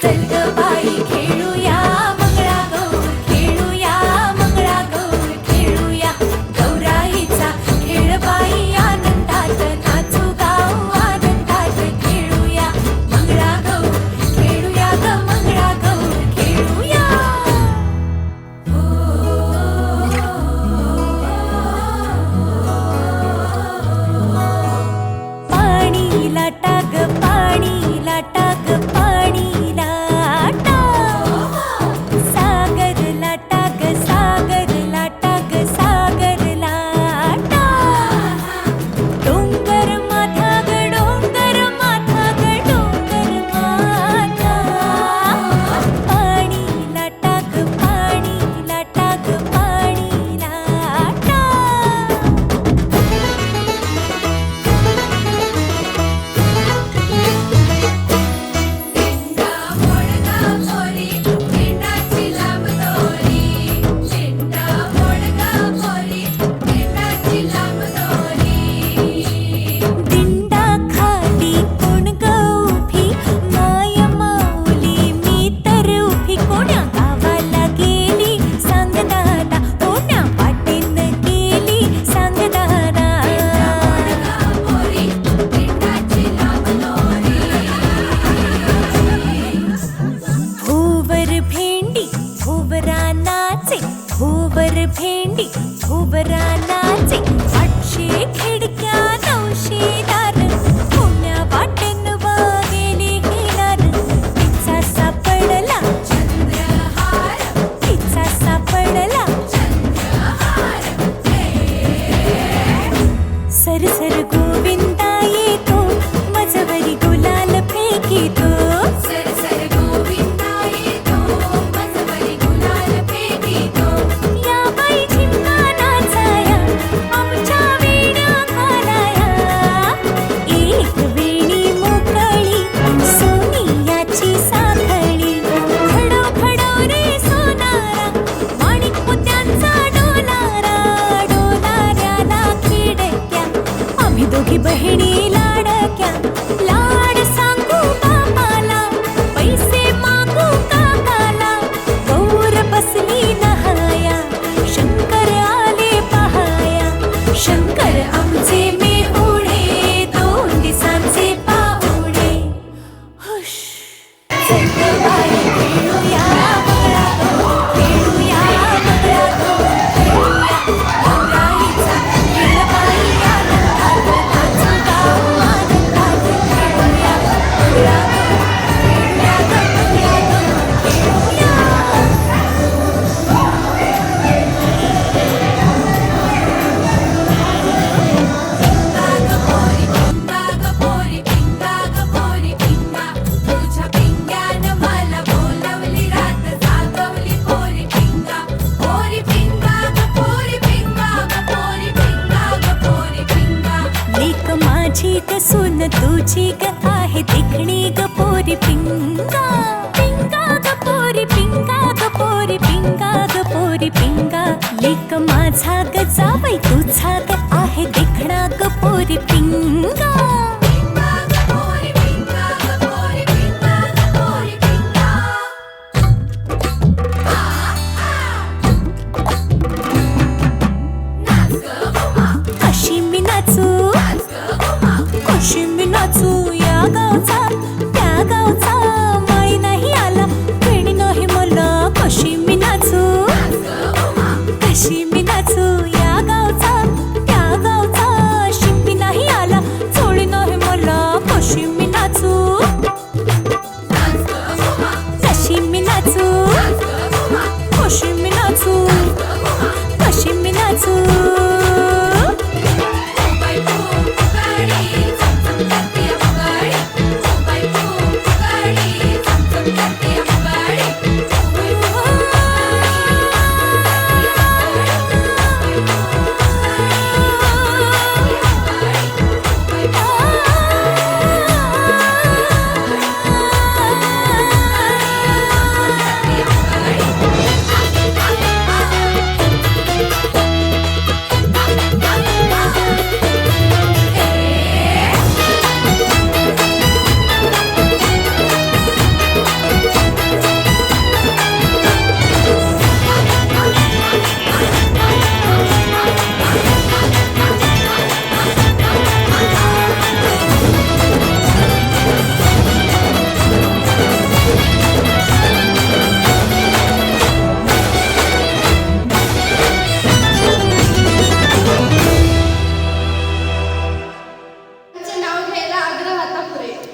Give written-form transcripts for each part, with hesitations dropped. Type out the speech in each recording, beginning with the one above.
चल ग बाई खेळूया मंगळागौर, खेळूया मंगळागौर, खेळूया गौराईचा खेळ बाई, आनंदात नाचू गाऊ, आनंदात खेळूया मंगळागौर, खेळूया ग मंगळागौर, खेळूया. पाणी लाटा ग पाणी लाटा ग पाणी लाटा, सागर लाटा ग सागर लाटा ग सागर लाटा, डोंगर माथा ग डोंगर माथा ग डोंगर माथा, पाणी लाटा ग पाणी लाटा ग पाणी लाटा. दिंडा खाली कोण ग उभी, माय माऊली मी तर उभी, कोण्या गावाला गेली सांग दादा, कोण्या वाटेन गेली सांग दादा. भुवर भेंडी भुवरा नाचे, भुवर भेंडी भुवरा नाचे, 800 खिडक्या 900 दार, कोण्या वाटेन गेली हिलार, तिचा सापडला चंद्रहार, तिचा सापडला चंद्रहार. सरसर गोविंदा येतो, मजवरी गुलाल फेकितो, सरसर गोविंदा येतो, मजवरी गुलाल फेकितो. या बाई झिम्मा नाचाया, आमच्या वेण्या घालाया, एक वेणी मोकळी सोनियाची साखळी, खडो खडो रे सोनारा, माणिक मोत्यांचा डोलारा, डोलाऱ्याला खिडक्या, आम्ही दोघी बहिणी लाडक्या, लाड सांगू बापाला, पैसे मागू काकाला, गौर बसली नहाया, शंकर आले पहाया, शंकर आमचे मेहुणे, 2 दिवसांचे पाहुणे. हुश. चल ग बाई खेळूया मंगळागौर, खेळूया मंगळागौर, खेळूया गौराईचा खेळ बाई, आनंदात नाचू गाऊ, आनंदात खेळूया मंगळागौर, खेळूया ग मंगळागौर, खेळूया. तुझ्या पिंग्यानं मला बोलवली, रात जागवली पोरी पिंगा, पोरी पिंगा ग पोरी पिंगा ग पोरी पिंगा ग पोरी पिंगा. लेक माझी ग सून तुझी ग आहे देखणी ग पोरी पिंगा, पिंगा ग पोरी पिंगा ग पोरी पिंगा ग पोरी पिंगा. लेक माझा ग जावई तुझा ग आहे देखणा ग पोरी पिंगा. कशी मी नाचू, कशी मी नाचू, या गावचा त्या गावचा, माई नाही आला वेणी नाही मला, कशी मी नाचू, कशी मी नाचू, या गावचा त्या गावचा, शिंपी नाही आला चोळी नाही मला, कशी मी नाचू, कशी मी नाचू, कशी मी नाचू, कशी मी नाचू. Bye.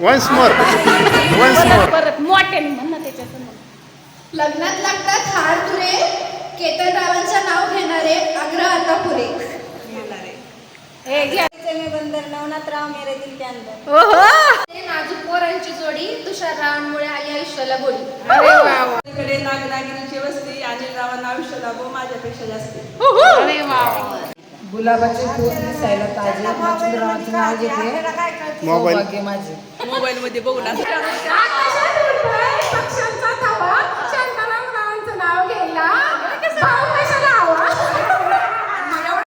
वन्स मोर परत मोठ्याने म्हण ना त्याच्यात. लग्नात लागतात हार तुरे, केतनरावांचं नाव घेणारे आग्रह आता पुरे. हे घ्या. बंदर नवनाथराव मेरे दिल के अंदर. ओहो. नाजूक पोरांची जोडी तुषाररावांमुळे आली आयुष्याला गोडी. अरे वा वा. कडे नागनागिनीची वस्ती अनिल रावांना आयुष्य लाभो माझ्यापेक्षा जास्ती. अरे वा वा. गुलाबाचे फूल दिसायला ताजे नाचुरावांचे नाव घेते मोबाईल सौभाग्य माझे. मोबाईल मध्ये बघून असं. आकाशात उडतोय, पक्षात